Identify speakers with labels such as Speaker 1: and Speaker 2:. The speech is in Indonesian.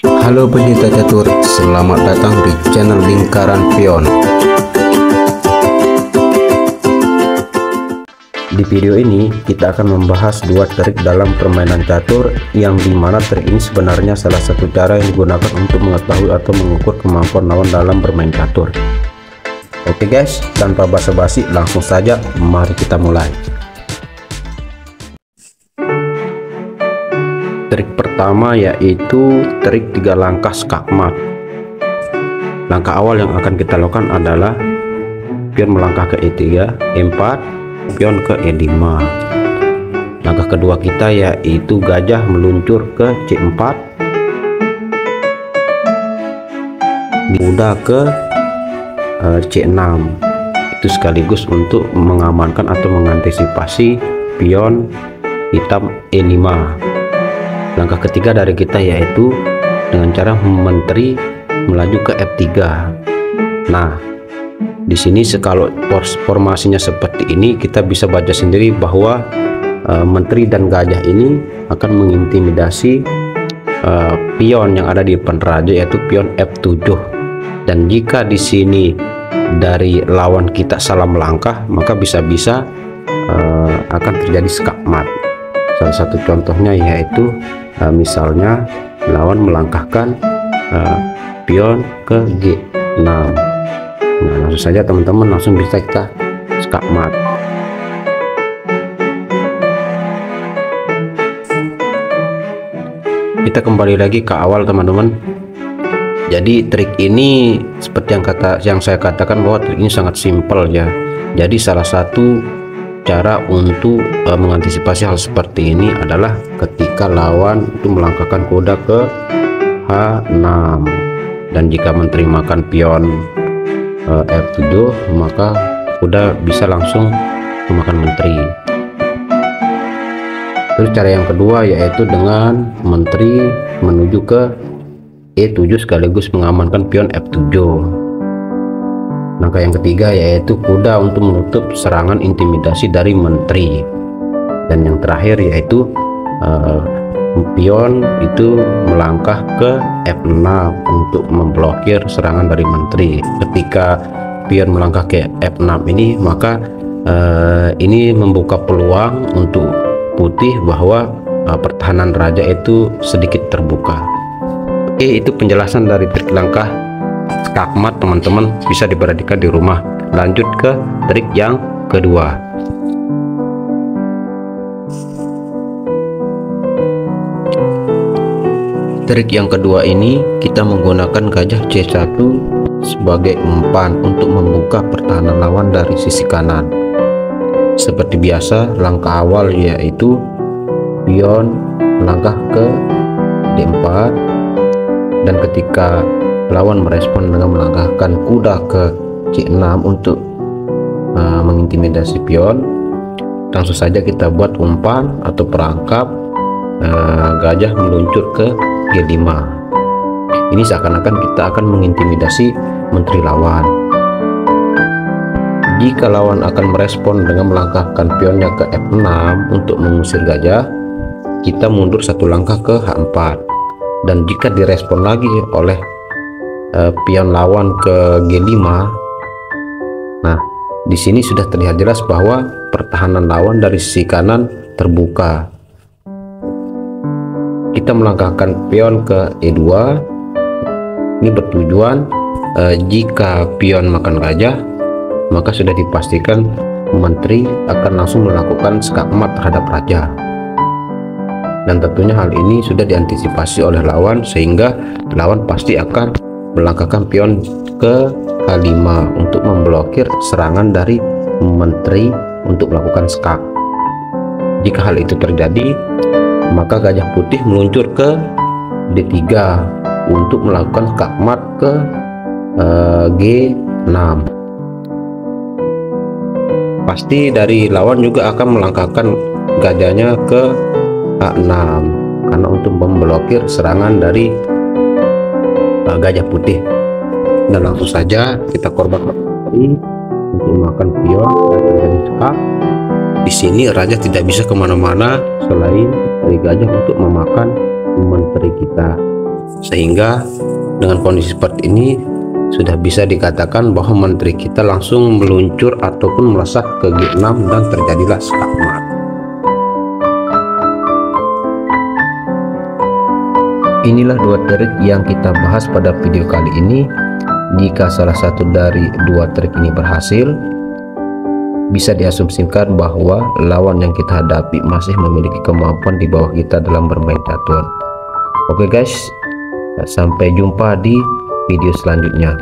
Speaker 1: Halo pecinta catur, selamat datang di channel Lingkaran Pion. Di video ini kita akan membahas dua trik dalam permainan catur, yang dimana trik ini sebenarnya salah satu cara yang digunakan untuk mengetahui atau mengukur kemampuan lawan dalam bermain catur. Oke guys, tanpa basa-basi langsung saja mari kita mulai. Trik pertama yaitu trik 3 langkah skakmat. Langkah awal yang akan kita lakukan adalah pion melangkah ke E3, E4, pion ke E5. Langkah kedua kita yaitu gajah meluncur ke C4, kuda ke C6. Itu sekaligus untuk mengamankan atau mengantisipasi pion hitam E5. Langkah ketiga dari kita yaitu dengan cara menteri melaju ke F3. Nah, di sini kalau formasinya seperti ini, kita bisa baca sendiri bahwa menteri dan gajah ini akan mengintimidasi pion yang ada di depan raja, yaitu pion F7. Dan jika di sini dari lawan kita salah melangkah, maka bisa-bisa akan terjadi skakmat. Salah satu contohnya yaitu misalnya lawan melangkahkan pion ke G6. Nah, langsung saja teman-teman langsung bisa kita skakmat. Kita kembali lagi ke awal teman-teman. Jadi trik ini seperti yang saya katakan bahwa trik ini sangat simpel ya. Jadi salah satu cara untuk mengantisipasi hal seperti ini adalah ketika lawan itu melangkahkan kuda ke H6, dan jika menteri makan pion F7, maka kuda bisa langsung memakan menteri. Terus cara yang kedua yaitu dengan menteri menuju ke E7 sekaligus mengamankan pion F7. Langkah yang ketiga yaitu kuda untuk menutup serangan intimidasi dari menteri. Dan yang terakhir yaitu pion itu melangkah ke F6 untuk memblokir serangan dari menteri. Ketika pion melangkah ke F6 ini, maka ini membuka peluang untuk putih bahwa pertahanan raja itu sedikit terbuka. Oke, itu penjelasan dari trik langkah skakmat teman-teman, bisa diperhatikan di rumah. Lanjut ke trik yang kedua. Trik yang kedua ini kita menggunakan gajah C1 sebagai umpan untuk membuka pertahanan lawan dari sisi kanan. Seperti biasa, langkah awal yaitu pion melangkah ke D4, dan ketika lawan merespon dengan melangkahkan kuda ke C6 untuk mengintimidasi pion, langsung saja kita buat umpan atau perangkap gajah meluncur ke G5. Ini seakan-akan kita akan mengintimidasi menteri lawan. Jika lawan akan merespon dengan melangkahkan pionnya ke F6 untuk mengusir gajah, kita mundur satu langkah ke H4. Dan jika direspon lagi oleh pion lawan ke G5, nah di sini sudah terlihat jelas bahwa pertahanan lawan dari sisi kanan terbuka. Kita melangkahkan pion ke E2. Ini bertujuan jika pion makan gajah, maka sudah dipastikan menteri akan langsung melakukan skakmat terhadap raja. Dan tentunya hal ini sudah diantisipasi oleh lawan, sehingga lawan pasti akan melangkahkan pion ke H5 untuk memblokir serangan dari menteri untuk melakukan skak. Jika hal itu terjadi, maka gajah putih meluncur ke D3 untuk melakukan skakmat ke G6. Pasti dari lawan juga akan melangkahkan gajahnya ke H6 karena untuk memblokir serangan dari gajah putih. Dan langsung saja kita korbankan untuk makan pion dan terjadi skak. Di sini raja tidak bisa kemana-mana selain dari gajah untuk memakan menteri kita. Sehingga dengan kondisi seperti ini sudah bisa dikatakan bahwa menteri kita langsung meluncur ataupun melesat ke G6 dan terjadilah skakmat. Inilah 2 trik yang kita bahas pada video kali ini. Jika salah satu dari 2 trik ini berhasil, bisa diasumsikan bahwa lawan yang kita hadapi masih memiliki kemampuan di bawah kita dalam bermain catur. Oke guys, sampai jumpa di video selanjutnya.